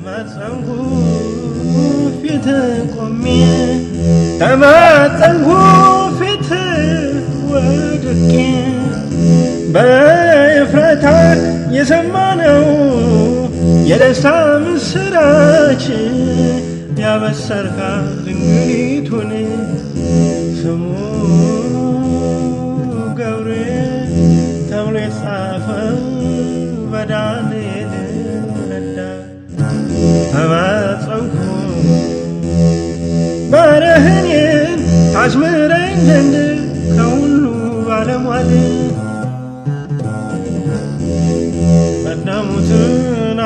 ተማጸንኩ ፊት ቆሜ ተማጸንኩ ፊት ወድቄ በኤፍራታ የሰማነው የደስታ ምስራች ያበሰርካት ድንግሊቱን ስሙ ገብርኤል ተብሎ የተጻፈው በዳንኤል ረዳት ተማጸንኩ ባሪያህን ታስምረኝ ዘንድ ከሁሉ ባለሟል ቀደሙትን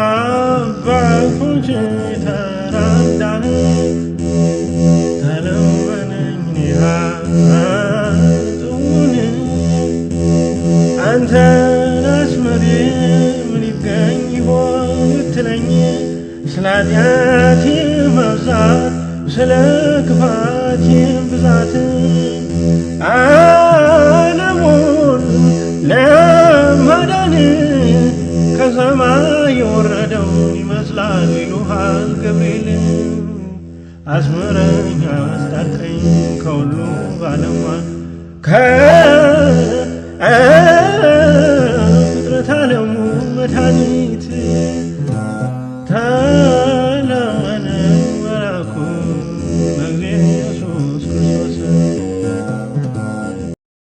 አባቶች ተራዳህ ተለመነኝ ኃጥኡን አንተን አስምሬ ምን ይገኝ ይሆን ብትለኝ ስለ ኃጢአቴ መብዛት ስለ ክፋቴ ብዛት ዓለሙን ለማዳን ከሰማይ የወረደው ይመስላል ይሉሃል ገብርኤል አስምረኝ አስታጥቀኝ ከሁሉ ባለሟል ከፍጥረት ዓለሙ መድኃኒት